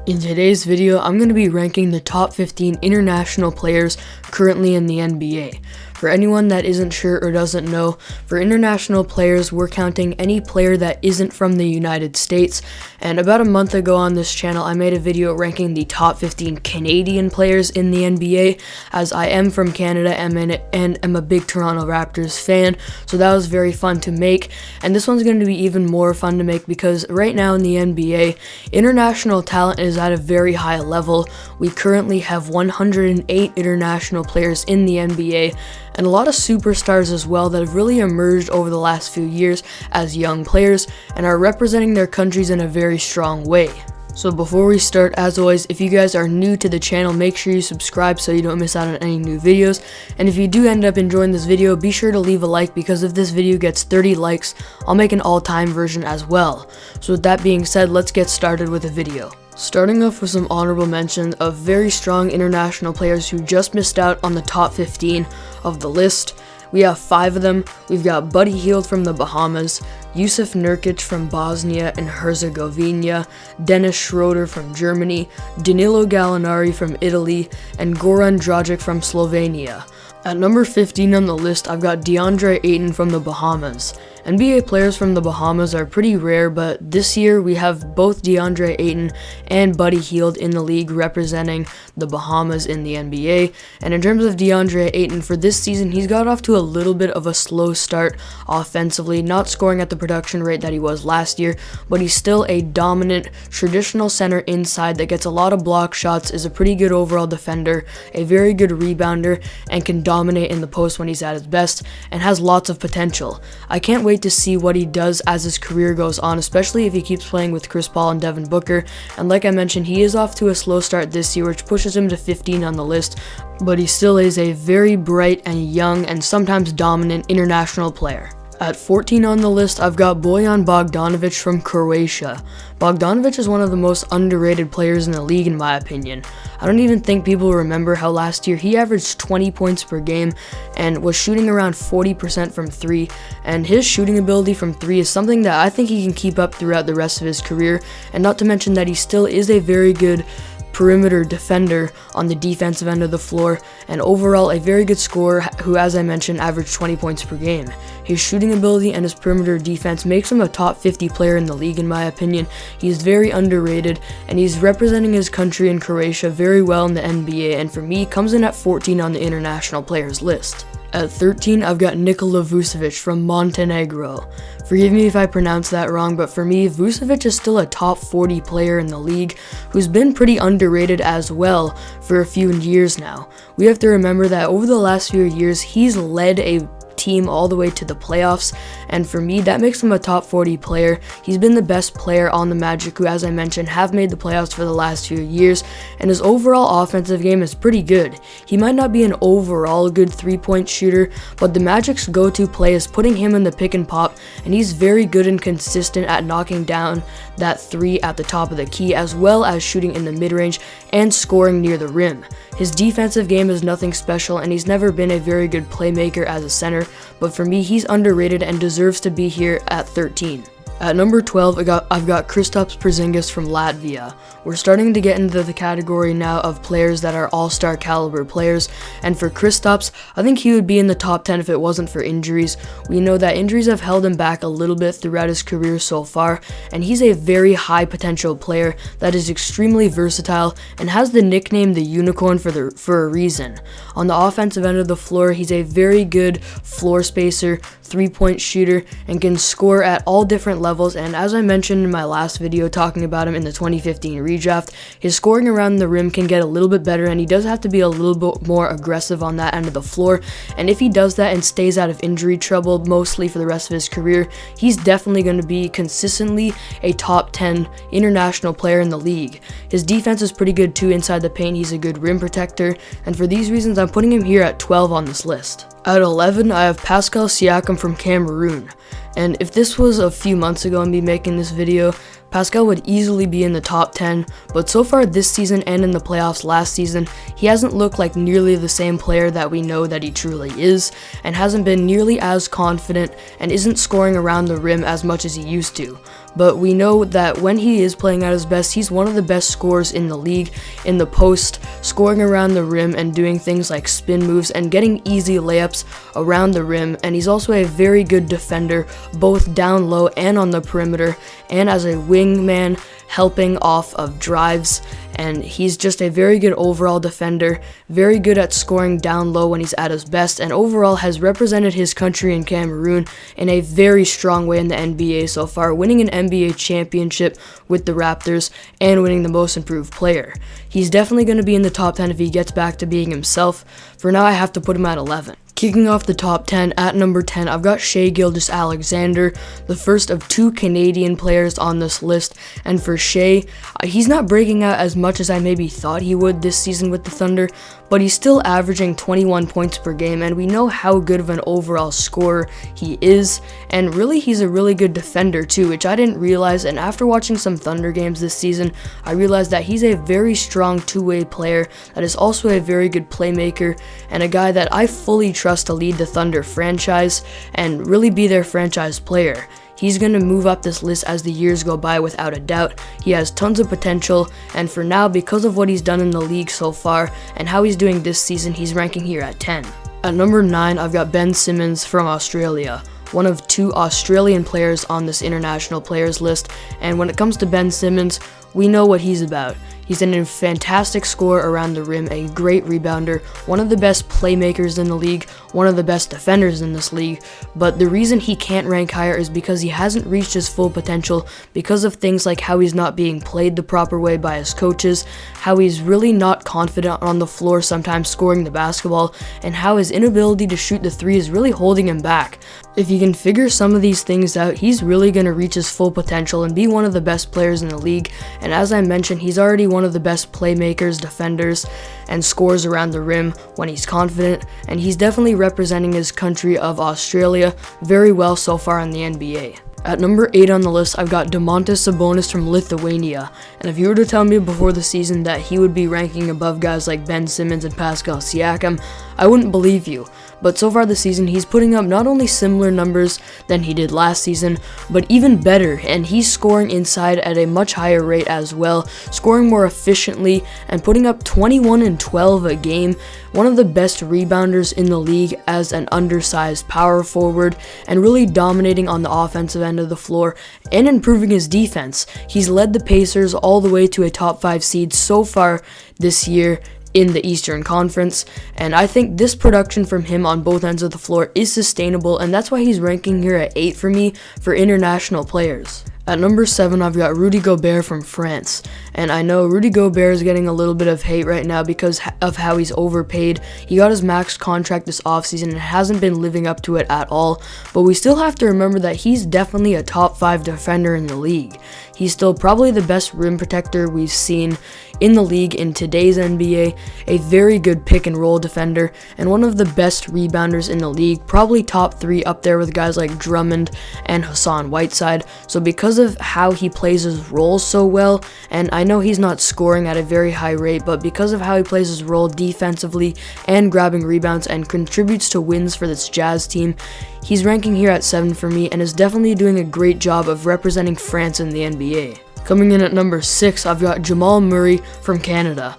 In today's video, I'm going to be ranking the top 15 international players currently in the NBA. For anyone that isn't sure or doesn't know, for international players, we're counting any player that isn't from the United States. And about a month ago on this channel, I made a video ranking the top 15 Canadian players in the NBA, as I am from Canada and am a big Toronto Raptors fan, so that was very fun to make. And this one's going to be even more fun to make because right now in the NBA, international talent is at a very high level. We currently have 108 international players in the NBA, and a lot of superstars as well that have really emerged over the last few years as young players and are representing their countries in a very strong way. So before we start, as always, if you guys are new to the channel, make sure you subscribe so you don't miss out on any new videos. And if you do end up enjoying this video, be sure to leave a like, because if this video gets 30 likes, I'll make an all-time version as well. So with that being said, let's get started with the video. Starting off with some honorable mentions of very strong international players who just missed out on the top 15 of the list. We have 5 of them. We've got Buddy Hield from the Bahamas, Jusuf Nurkic from Bosnia and Herzegovina, Dennis Schroeder from Germany, Danilo Gallinari from Italy, and Goran Dragic from Slovenia. At number 15 on the list, I've got DeAndre Ayton from the Bahamas. NBA players from the Bahamas are pretty rare, but this year we have both DeAndre Ayton and Buddy Hield in the league representing the Bahamas in the NBA. And in terms of DeAndre Ayton, for this season, he's got off to a little bit of a slow start offensively, not scoring at the production rate that he was last year, but he's still a dominant traditional center inside that gets a lot of block shots, is a pretty good overall defender, a very good rebounder, and can dominate in the post when he's at his best, and has lots of potential. I can't wait to see what he does as his career goes on, especially if he keeps playing with Chris Paul and Devin Booker. And like I mentioned, he is off to a slow start this year, which pushes him to 15 on the list, but he still is a very bright and young and sometimes dominant international player. At 14 on the list, I've got Bogdan Bogdanovic from Croatia. Bogdanovic is one of the most underrated players in the league in my opinion. I don't even think people remember how last year he averaged 20 points per game and was shooting around 40% from 3, and his shooting ability from 3 is something that I think he can keep up throughout the rest of his career, and not to mention that he still is a very good perimeter defender on the defensive end of the floor, and overall a very good scorer who, as I mentioned, averaged 20 points per game. His shooting ability and his perimeter defense makes him a top 50 player in the league in my opinion. He's very underrated, and he's representing his country in Croatia very well in the NBA, and for me comes in at 14 on the international players list. At 13, I've got Nikola Vucevic from Montenegro. Forgive me if I pronounce that wrong, but for me, Vucevic is still a top 40 player in the league who's been pretty underrated as well for a few years now. We have to remember that over the last few years, he's led a team all the way to the playoffs, and for me that makes him a top 40 player. He's been the best player on the Magic, who, as I mentioned, have made the playoffs for the last few years, and his overall offensive game is pretty good. He might not be an overall good 3-point shooter, but the Magic's go-to play is putting him in the pick and pop, and he's very good and consistent at knocking down that 3 at the top of the key, as well as shooting in the mid-range and scoring near the rim. His defensive game is nothing special, and he's never been a very good playmaker as a center, but for me, he's underrated and deserves to be here at 13. At number 12, I've got Kristaps Porzingis from Latvia. We're starting to get into the category now of players that are all-star caliber players, and for Kristaps, I think he would be in the top 10 if it wasn't for injuries. We know that injuries have held him back a little bit throughout his career so far, and he's a very high potential player that is extremely versatile and has the nickname the Unicorn for a reason. On the offensive end of the floor, he's a very good floor spacer, 3-point shooter, and can score at all different levels, and as I mentioned in my last video talking about him in the 2015 redraft, his scoring around the rim can get a little bit better, and he does have to be a little bit more aggressive on that end of the floor, and if he does that and stays out of injury trouble mostly for the rest of his career, he's definitely going to be consistently a top 10 international player in the league. His defense is pretty good too inside the paint. He's a good rim protector, and for these reasons I'm putting him here at 12 on this list. At 11, I have Pascal Siakam from Cameroon, and if this was a few months ago and me making this video, Pascal would easily be in the top 10, but so far this season and in the playoffs last season, he hasn't looked like nearly the same player that we know that he truly is, and hasn't been nearly as confident and isn't scoring around the rim as much as he used to. but we know that when he is playing at his best, he's one of the best scorers in the league in the post, scoring around the rim and doing things like spin moves and getting easy layups around the rim. And he's also a very good defender, both down low and on the perimeter, and as a wingman, helping off of drives. And he's just a very good overall defender, very good at scoring down low when he's at his best, and overall has represented his country in Cameroon in a very strong way in the NBA so far, winning an NBA championship with the Raptors and winning the Most Improved Player. He's definitely going to be in the top 10 if he gets back to being himself. For now, I have to put him at 11. Kicking off the top 10, at number 10, I've got Shai GilgeousAlexander, the first of 2 Canadian players on this list. And for Shai, he's not breaking out as much as I maybe thought he would this season with the Thunder, but he's still averaging 21 points per game, and we know how good of an overall scorer he is, and really he's a really good defender too, which I didn't realize. And after watching some Thunder games this season, I realized that he's a very strong two-way player that is also a very good playmaker, and a guy that I fully trust to lead the Thunder franchise and really be their franchise player. He's going to move up this list as the years go by without a doubt. He has tons of potential, and for now, because of what he's done in the league so far and how he's doing this season, he's ranking here at 10. At number 9, I've got Ben Simmons from Australia, one of 2 Australian players on this international players list. And when it comes to Ben Simmons, we know what he's about. He's a fantastic scorer around the rim, a great rebounder, one of the best playmakers in the league, one of the best defenders in this league. But the reason he can't rank higher is because he hasn't reached his full potential because of things like how he's not being played the proper way by his coaches, how he's really not confident on the floor sometimes scoring the basketball, and how his inability to shoot the 3 is really holding him back. If he can figure some of these things out, he's really going to reach his full potential and be one of the best players in the league. And as I mentioned, he's already one of the best playmakers, defenders, and scores around the rim when he's confident, and he's definitely representing his country of Australia very well so far in the NBA. At number 8 on the list, I've got Domantas Sabonis from Lithuania, and if you were to tell me before the season that he would be ranking above guys like Ben Simmons and Pascal Siakam, I wouldn't believe you. But so far this season, he's putting up not only similar numbers than he did last season, but even better, and he's scoring inside at a much higher rate as well, scoring more efficiently and putting up 21 and 12 a game, one of the best rebounders in the league as an undersized power forward, and really dominating on the offensive end of the floor and improving his defense. He's led the Pacers all the way to a top 5 seed so far this year in the Eastern Conference, and I think this production from him on both ends of the floor is sustainable, and that's why he's ranking here at 8 for me for international players. At number 7, I've got Rudy Gobert from France, and I know Rudy Gobert is getting a little bit of hate right now because of how he's overpaid. He got his max contract this offseason and hasn't been living up to it at all, but we still have to remember that he's definitely a top 5 defender in the league. He's still probably the best rim protector we've seen in the league in today's NBA, a very good pick and roll defender, and one of the best rebounders in the league, probably top 3 up there with guys like Drummond and Hassan Whiteside. So because of how he plays his role so well, and I know he's not scoring at a very high rate, but because of how he plays his role defensively and grabbing rebounds and contributes to wins for this Jazz team, he's ranking here at 7 for me and is definitely doing a great job of representing France in the NBA. Coming in at number 6, I've got Jamal Murray from Canada.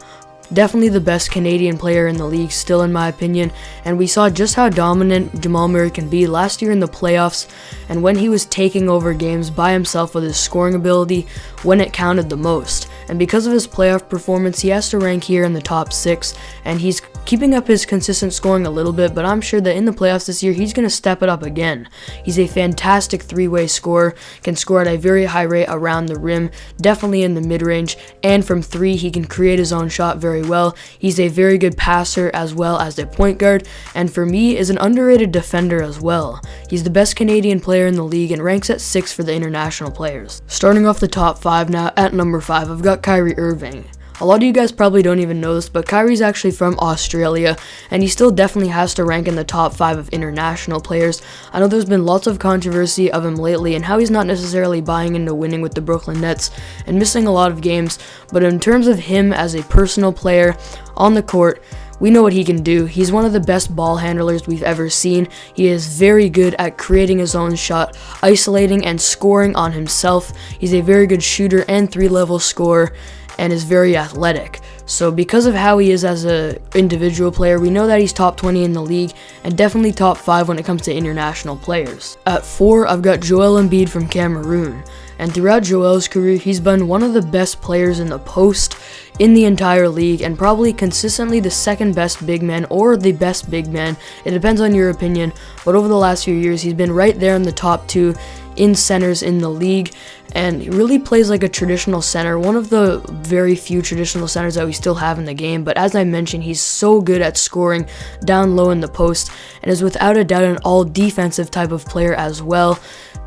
Definitely the best Canadian player in the league still in my opinion, and we saw just how dominant Jamal Murray can be last year in the playoffs and when he was taking over games by himself with his scoring ability when it counted the most. And because of his playoff performance, he has to rank here in the top 6, and he's keeping up his consistent scoring a little bit, but I'm sure that in the playoffs this year, he's going to step it up again. He's a fantastic 3-way scorer, can score at a very high rate around the rim, definitely in the mid-range, and from 3, he can create his own shot very well. He's a very good passer as well as a point guard, and for me, is an underrated defender as well. He's the best Canadian player in the league and ranks at 6 for the international players. Starting off the top 5 now, at number 5, I've got Kyrie Irving. A lot of you guys probably don't even know this, but Kyrie's actually from Australia, and he still definitely has to rank in the top 5 of international players. I know there's been lots of controversy of him lately and how he's not necessarily buying into winning with the Brooklyn Nets and missing a lot of games, but in terms of him as a personal player on the court, we know what he can do. He's one of the best ball handlers we've ever seen. He is very good at creating his own shot, isolating and scoring on himself. He's a very good shooter and 3-level scorer, and is very athletic. So because of how he is as an individual player, we know that he's top 20 in the league and definitely top 5 when it comes to international players. At 4, I've got Joel Embiid from Cameroon. And throughout Joel's career, he's been one of the best players in the post in the entire league, and probably consistently the second best big man or the best big man. It depends on your opinion, but over the last few years, he's been right there in the top 2 in centers in the league, and he really plays like a traditional center, one of the very few traditional centers that we still have in the game. But as I mentioned, he's so good at scoring down low in the post, and is without a doubt an all defensive type of player as well,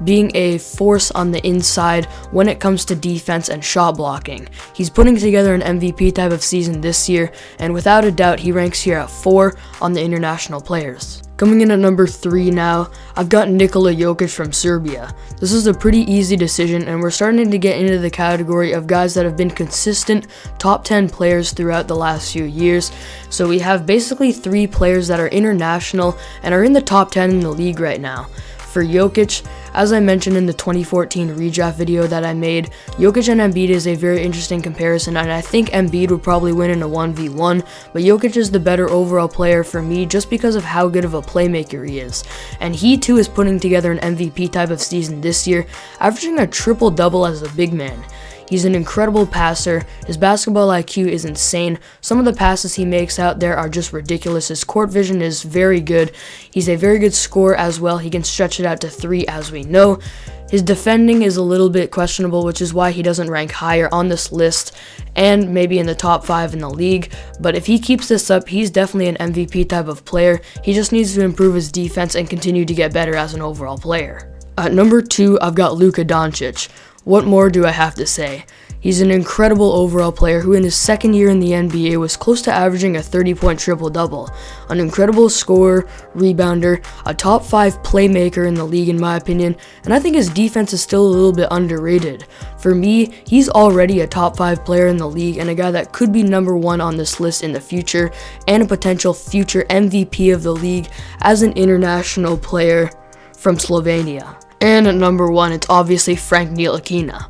being a force on the inside when it comes to defense and shot blocking. He's putting together an MVP type of season this year, and without a doubt he ranks here at 4 on the international players. Coming in at number 3 now, I've got Nikola Jokic from Serbia. This is a pretty easy decision, and we're starting to get into the category of guys that have been consistent top 10 players throughout the last few years. So we have basically 3 players that are international and are in the top 10 in the league right now. For Jokic, as I mentioned in the 2014 redraft video that I made, Jokic and Embiid is a very interesting comparison, and I think Embiid would probably win in a 1v1, but Jokic is the better overall player for me just because of how good of a playmaker he is. And he too is putting together an MVP type of season this year, averaging a triple-double as a big man. He's an incredible passer. His basketball IQ is insane. Some of the passes he makes out there are just ridiculous. His court vision is very good. He's a very good scorer as well. He can stretch it out to 3, as we know. His defending is a little bit questionable, which is why he doesn't rank higher on this list and maybe in the top 5 in the league. But if he keeps this up, he's definitely an MVP type of player. He just needs to improve his defense and continue to get better as an overall player. At number 2, I've got Luka Doncic. What more do I have to say? He's an incredible overall player who in his second year in the NBA was close to averaging a 30-point triple-double. An incredible scorer, rebounder, a top 5 playmaker in the league in my opinion, and I think his defense is still a little bit underrated. For me, he's already a top 5 player in the league and a guy that could be number 1 on this list in the future, and a potential future MVP of the league as an international player from Slovenia. And at number 1, it's obviously Frank Ntilikina.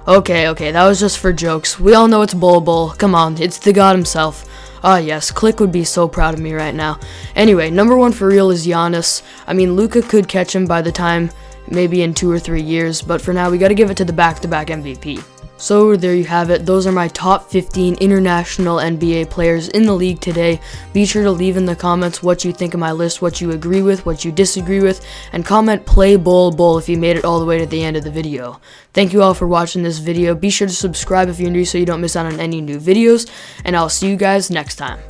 Okay, that was just for jokes. We all know it's Bol. Come on, it's the god himself. Ah yes, Click would be so proud of me right now. Anyway, number 1 for real is Giannis. I mean, Luka could catch him by the time, maybe in 2 or 3 years, but for now we gotta give it to the back-to-back MVP. So there you have it. Those are my top 15 international NBA players in the league today. Be sure to leave in the comments what you think of my list, what you agree with, what you disagree with, and comment play Bol if you made it all the way to the end of the video. Thank you all for watching this video. Be sure to subscribe if you're new so you don't miss out on any new videos, and I'll see you guys next time.